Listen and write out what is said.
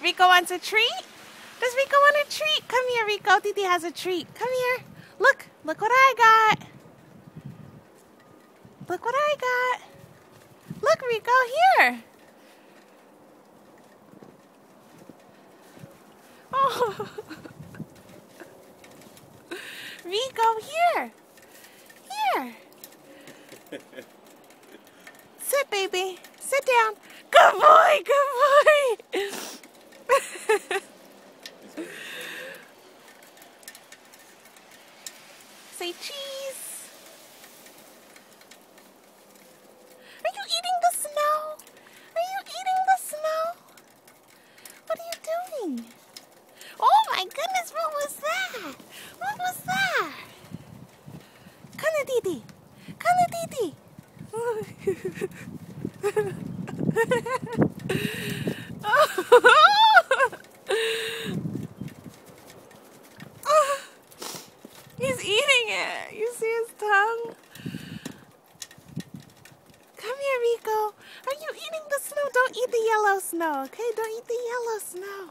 Rico wants a treat? Does Rico want a treat? Come here, Rico. Didi has a treat. Come here. Look what I got. Look what I got. Look, Rico, here. Oh. Rico, here. Here. Sit, baby. Sit down. Good boy, good boy. Say cheese. Are you eating the snow? Are you eating the snow? What are you doing? Oh my goodness, what was that? What was that? Kana Didi. Kana Didi. He's eating it. You see his tongue? Come here, Rico. Are you eating the snow? Don't eat the yellow snow, okay? Don't eat the yellow snow.